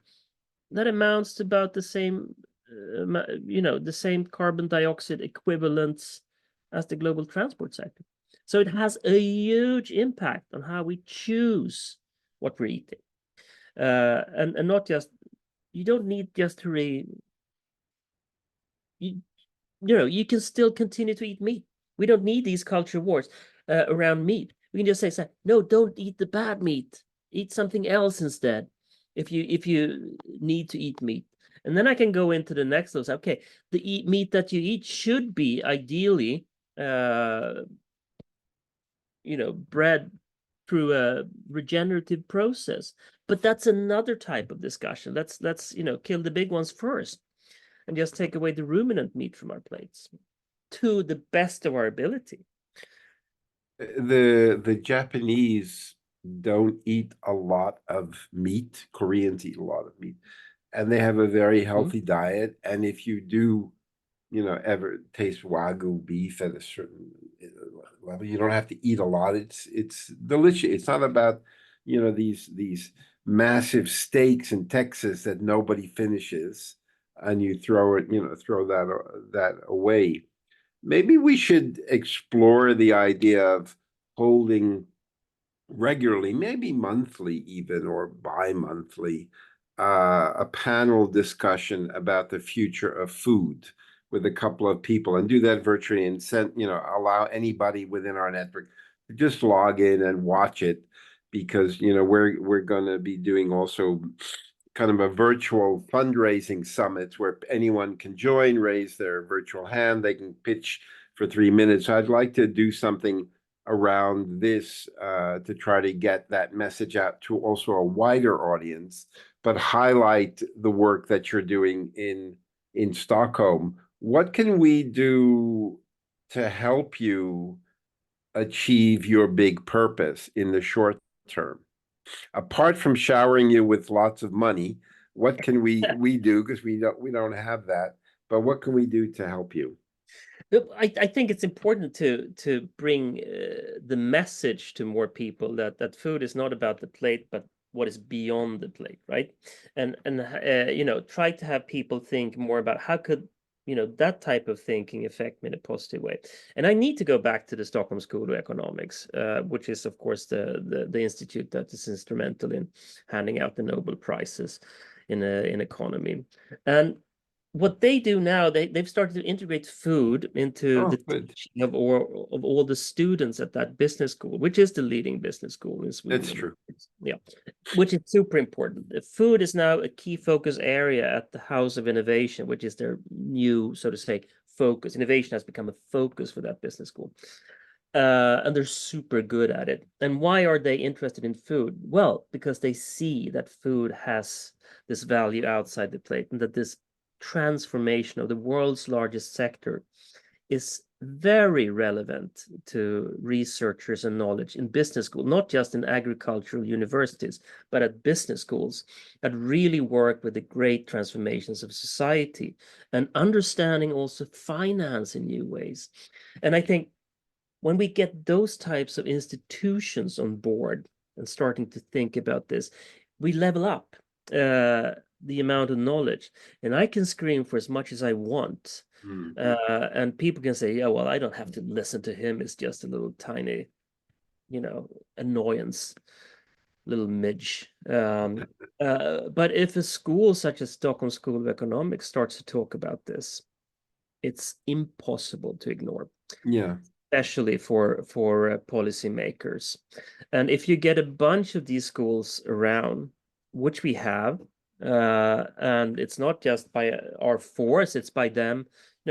that amounts to about the same, the same carbon dioxide equivalents as the global transport sector. So it has a huge impact on how we choose what we're eating, and not just, you don't need just to you can still continue to eat meat. We don't need these culture wars around meat. We can just say, no, don't eat the bad meat. Eat something else instead. If you need to eat meat, and then I can go into the next list. Okay, the meat that you eat should be ideally, bred through a regenerative process. But that's another type of discussion. Let's kill the big ones first, and just take away the ruminant meat from our plates to the best of our ability. The Japanese don't eat a lot of meat. Koreans eat a lot of meat, and they have a very healthy diet. And if you do, ever taste Wagyu beef at a certain level, you don't have to eat a lot. It's delicious. It's not about, these massive steaks in Texas that nobody finishes, and you throw that away. Maybe we should explore the idea of holding regularly, maybe monthly even, or bi-monthly, a panel discussion about the future of food with a couple of people, and do that virtually, and allow anybody within our network to just log in and watch it, because we're going to be doing also kind of a virtual fundraising summit where anyone can join, raise their virtual hand, they can pitch for 3 minutes. I'd like to do something around this to try to get that message out to also a wider audience, but highlight the work that you're doing in Stockholm. What can we do to help you achieve your big purpose in the short term? Apart from showering you with lots of money, what can we do? Because we don't have that, but what can we do to help you? I think it's important to bring the message to more people that food is not about the plate, but what is beyond the plate, right? And try to have people think more about how could that type of thinking affect me in a positive way. And I need to go back to the Stockholm School of Economics, which is of course the institute that is instrumental in handing out the Nobel Prizes in economy. And what they do now, they've started to integrate food into the teaching of all the students at that business school, which is the leading business school in Sweden. That's true. Yeah, which is super important. The food is now a key focus area at the House of Innovation, which is their new, so to say, focus. Innovation has become a focus for that business school. And they're super good at it. And why are they interested in food? Well, because they see that food has this value outside the plate, and that this transformation of the world's largest sector is very relevant to researchers and knowledge in business school, not just in agricultural universities, but at business schools that really work with the great transformations of society and understanding also finance in new ways. And I think when we get those types of institutions on board and starting to think about this, we level up the amount of knowledge. And I can scream for as much as I want. And people can say, yeah, well, I don't have to listen to him. It's just a little tiny, annoyance, little midge. But if a school such as Stockholm School of Economics starts to talk about this, it's impossible to ignore. Yeah. Especially for policymakers. And if you get a bunch of these schools around, which we have, and it's not just by our force, it's by them,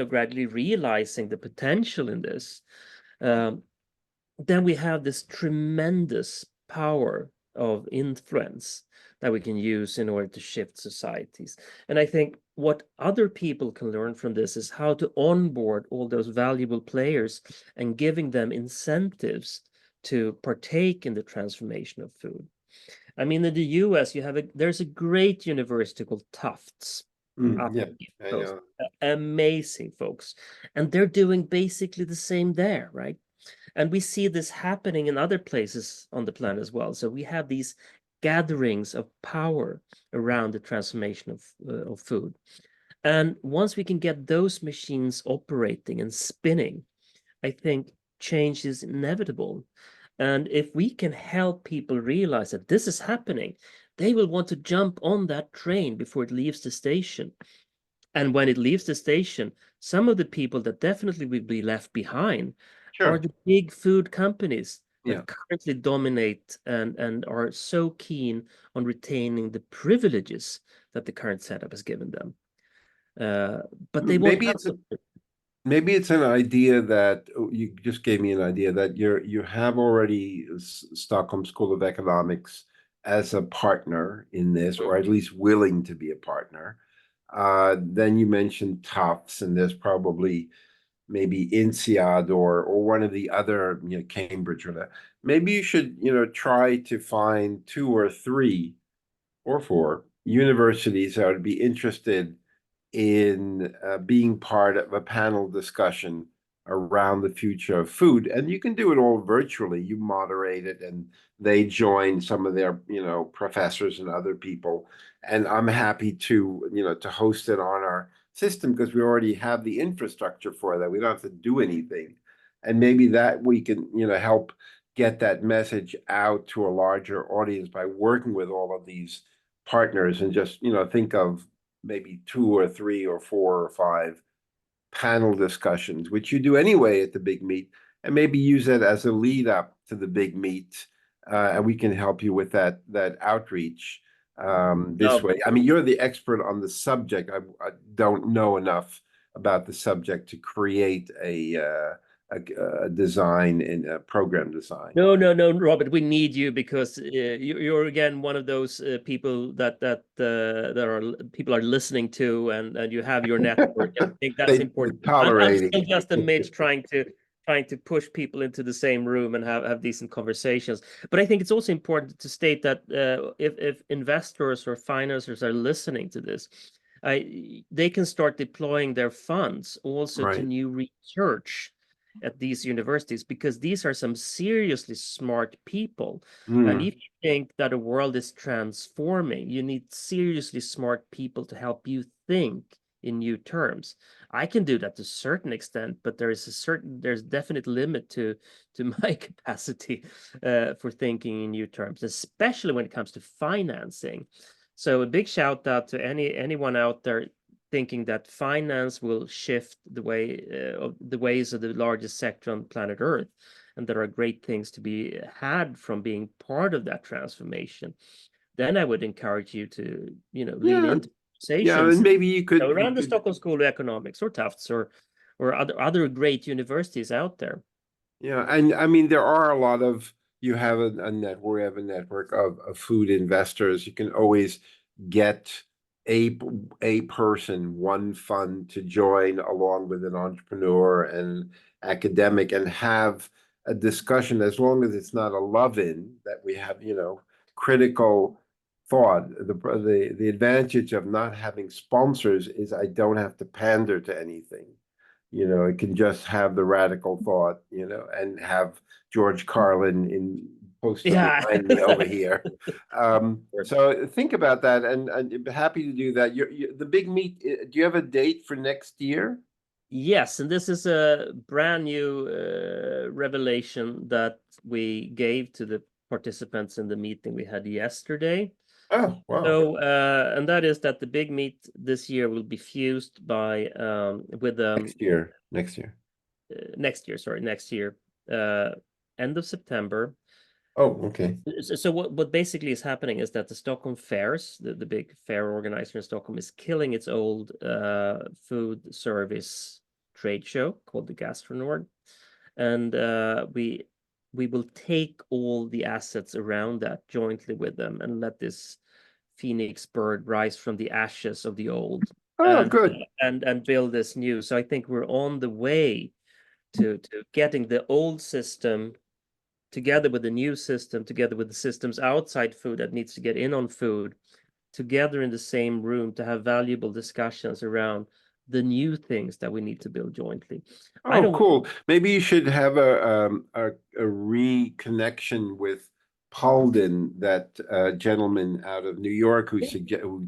gradually realizing the potential in this, then we have this tremendous power of influence that we can use in order to shift societies. And I think what other people can learn from this is how to onboard all those valuable players and giving them incentives to partake in the transformation of food. I mean, in the US, there's a great university called Tufts. Yeah, I know. Amazing folks. And they're doing basically the same there, right? And we see this happening in other places on the planet as well. So we have these gatherings of power around the transformation of food. And once we can get those machines operating and spinning, I think change is inevitable. And if we can help people realize that this is happening, they will want to jump on that train before it leaves the station. And when it leaves the station, some of the people that definitely will be left behind are Sure. the big food companies Yeah. that currently dominate and are so keen on retaining the privileges that the current setup has given them. But they won't Maybe have it's maybe it's an idea that you just gave me an idea that you have already Stockholm School of Economics as a partner in this, or at least willing to be a partner. Then you mentioned Tufts, and there's probably maybe INSEAD or one of the other, Cambridge or that. Maybe you should, try to find 2 or 3 or 4 universities that would be interested in being part of a panel discussion around the future of food. And you can do it all virtually. You moderate it and they join some of their, professors and other people. And I'm happy to host it on our system because we already have the infrastructure for that. We don't have to do anything. And maybe that we can, help get that message out to a larger audience by working with all of these partners and just, think of maybe 2 or 3 or 4 or 5 panel discussions, which you do anyway at the big meet, and maybe use that as a lead up to the big meet. And we can help you with that outreach this way. I mean, you're the expert on the subject. I don't know enough about the subject to create a design and a program design. No, Robert. We need you because you're again one of those people that people are listening to, and you have your network. And I think that's important. I'm still just a midge trying to push people into the same room and have decent conversations. But I think it's also important to state that if investors or financiers are listening to this, they can start deploying their funds also to new research at these universities, because these are some seriously smart people. And if you think that a world is transforming, you need seriously smart people to help you think in new terms. I can do that to a certain extent, but there's definite limit to my capacity for thinking in new terms, especially when it comes to financing. So a big shout out to anyone out there thinking that finance will shift the ways of the largest sector on planet Earth, and there are great things to be had from being part of that transformation. Then I would encourage you to, lean into conversations. Yeah, and maybe you could around the Stockholm School of Economics or Tufts or other great universities out there. Yeah, and I mean there are a lot of you have a network, we have a network of food investors. You can always get a a person, one fund to join along with an entrepreneur and academic and have a discussion, as long as it's not a love-in, that we have, critical thought. The advantage of not having sponsors is I don't have to pander to anything. It can just have the radical thought, and have George Carlin posted Yeah. behind me over here. So think about that, and I'm happy to do that. The big meet. Do you have a date for next year? Yes, and this is a brand new revelation that we gave to the participants in the meeting we had yesterday. Oh, wow. So, and that is that the big meet this year will be fused by with Next year. Next year. next year, uh, end of September. Oh, okay. So what basically is happening is that the Stockholm Fairs, the big fair organizer in Stockholm, is killing its old food service trade show called the Gastronord, and we will take all the assets around that jointly with them and let this phoenix bird rise from the ashes of the old Oh, and good. and build this new. So I think we're on the way to getting the old system together with the new system, together with the systems outside food that needs to get in on food, together in the same room to have valuable discussions around the new things that we need to build jointly. I Oh, don't. cool. Maybe you should have a reconnection with Paulden, that gentleman out of New York who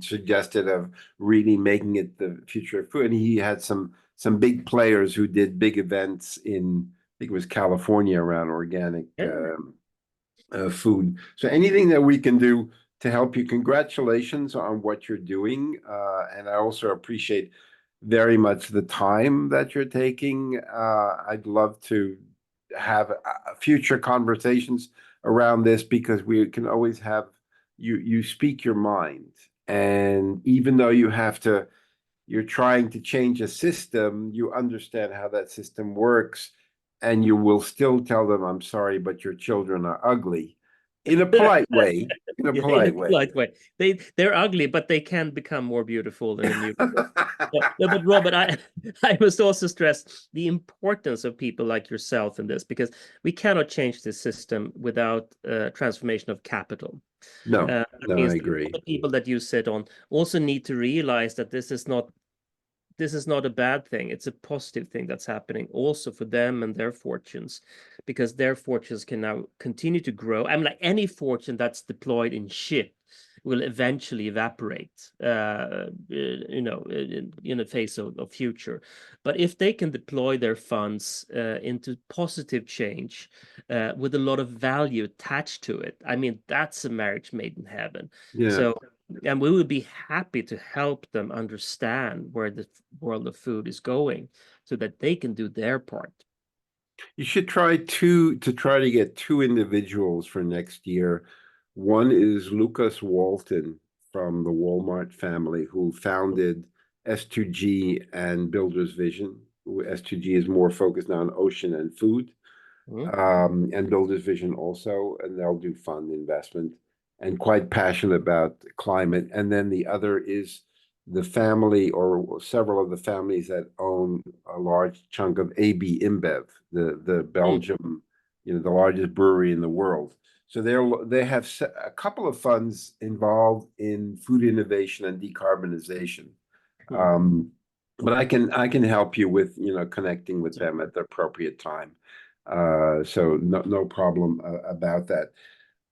suggested of really making it the future of food. And he had some big players who did big events in, I think it was California, around organic Yeah. food. So anything that we can do to help you, congratulations on what you're doing. And I also appreciate very much the time that you're taking. I'd love to have future conversations around this, because we can always have you speak your mind. And even though you're trying to change a system, you understand how that system works, and you will still tell them, I'm sorry, but your children are ugly, in a polite way. In a Yeah, in a polite way. polite way. They're ugly, but they can become more beautiful in a new way. No, but Robert, I must also stress the importance of people like yourself in this, because we cannot change this system without transformation of capital. No, That no, I means that all agree. the people that you sit on also need to realize that this is not a bad thing. It's a positive thing that's happening also for them and their fortunes, because their fortunes can now continue to grow. I mean, like any fortune that's deployed in shit will eventually evaporate, in the face of future. But if they can deploy their funds into positive change with a lot of value attached to it, I mean, that's a marriage made in heaven. Yeah. So, and we would be happy to help them understand where the world of food is going so that they can do their part. You should try to get two individuals for next year. One is Lucas Walton from the Walmart family, who founded S2G and Builder's Vision. S2G is more focused on ocean and food, Mhm. and Builder's Vision also, and they'll do fund investment and quite passionate about climate. And then the other is the family, or several of the families that own a large chunk of AB InBev, the Mm. Belgium, the largest brewery in the world. So they have a couple of funds involved in food innovation and decarbonization. Mm. Um, but I can help you with connecting with them at the appropriate time. So no problem about that.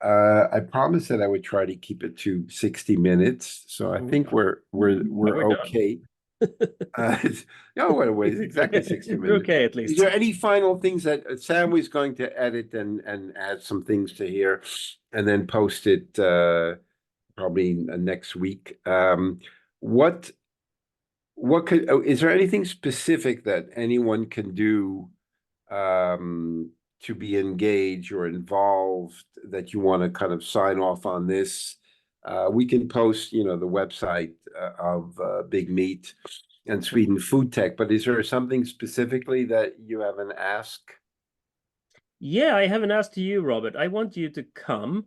I promised that I would try to keep it to 60 minutes, so I Mhm. think we're Yeah, we're we're done. okay. No, wait, exactly 60 We're minutes. okay at Is least. there any final things that Sam was going to edit and add some things to here, and then post it probably next week? What is there anything specific that anyone can do to be engaged or involved, that you want to kind of sign off on this? We can post, the website of Big Meat and Sweden Foodtech, but is there something specifically that you have an ask? Yeah, I haven't asked you, Robert. I want you to come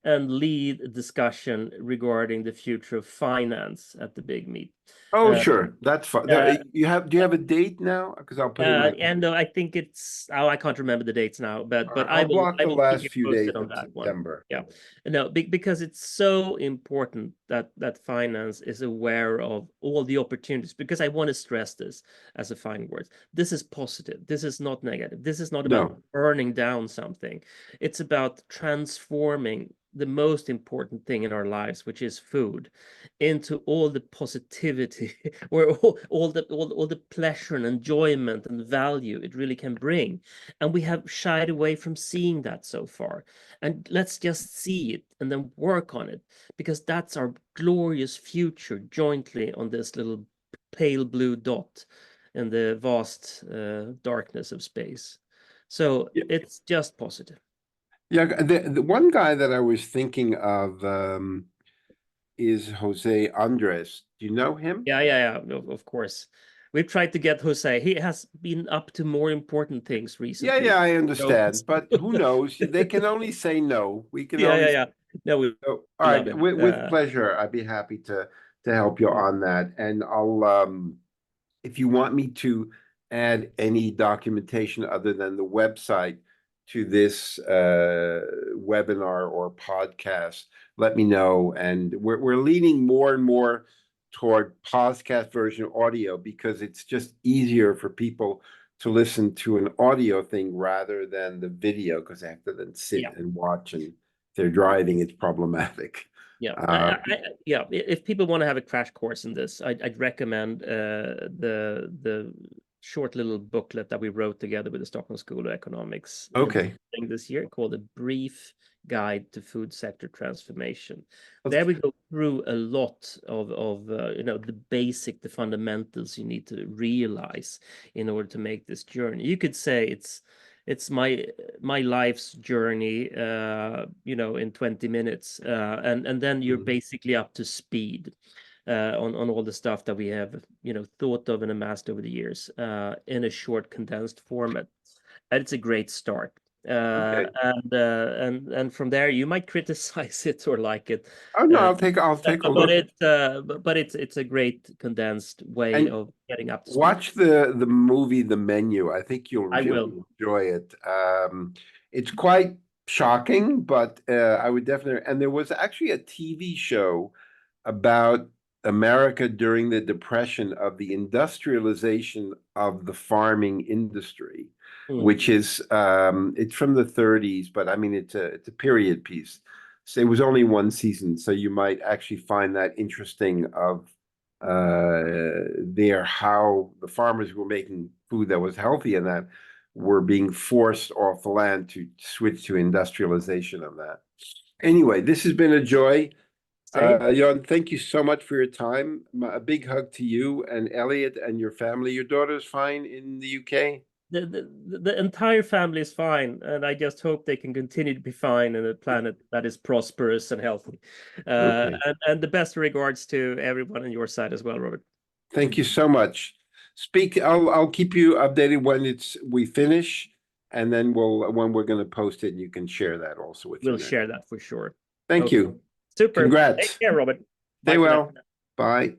and lead a discussion regarding the future of finance at the big meet. Oh, sure. That's fine. uh, Do you have a date now? Because I'll put it in my. and I think it's, oh, I can't remember the dates now, but I'll block I the will keep last you few posted days on of that one. September. Yeah, no, because it's so important that finance is aware of all the opportunities. Because I want to stress this as a fine word. This is positive. This is not negative. This is not about No. burning down something. It's about transforming the most important thing in our lives, which is food, into all the positivity or all the pleasure and enjoyment and value it really can bring. And we have shied away from seeing that so far. And let's just see it and then work on it, because that's our glorious future jointly on this little pale blue dot in the vast darkness of space. So Yeah. it's just positive. Yeah. The one guy that I was thinking of is Jose Andres. Do you know him? Yeah, of course. We've tried to get Jose. He has been up to more important things Yeah, recently. yeah, I So, understand. But who knows? They can only say no. We can yeah, only. yeah. No, we Oh, all love right. him. With pleasure. I'd be happy to help you Mm. on that. And I'll if you want me to add any documentation other than the website to this webinar or podcast, let me know. And we're leaning more and more toward podcast version audio because it's just easier for people to listen to an audio thing rather than the video, because they have to then sit Yeah. and watch, and if they're driving, it's problematic. Yeah, Yeah. If people want to have a crash course in this, I'd recommend the short little booklet that we wrote together with the Stockholm School of Economics Okay. this year, called A Brief Guide to Food Sector Transformation. Well, There we go through a lot of the fundamentals you need to realize in order to make this journey. You could say it's my life's journey, in 20 minutes, and then you're basically up to speed on all the stuff that we have thought of and amassed over the years in a short condensed format. And it's a great start. Okay. And from there you might criticize it or like it, Oh no, uh, I'll take a but look. it's a great condensed way And of getting up to speed. watch the movie The Menu. I think you'll I will. really enjoy it. It's quite shocking, but I would definitely. And there was actually a TV show about America during the Depression, of the industrialization of the farming industry, which is it's from the 30s, but I mean it's a period piece. So it was only one season, so you might actually find that interesting of there how the farmers who were making food that was healthy and that were being forced off the land to switch to industrialization of that. Anyway, this has been a joy. Same. Jan, thank you so much for your time. A big hug to you and Elliot and your family. Your daughter's fine in the UK? The entire family is fine, and I just hope they can continue to be fine in a planet that is prosperous and healthy. Okay. And the best regards to everyone on your side as well, Robert. Thank you so much. I'll keep you updated when we finish, and then when we're going to post it, and you can share that also with We'll your share that for sure. Thank Okay. you. Super. Congrats. Take care, Robert. Stay Bye for now. well. Bye.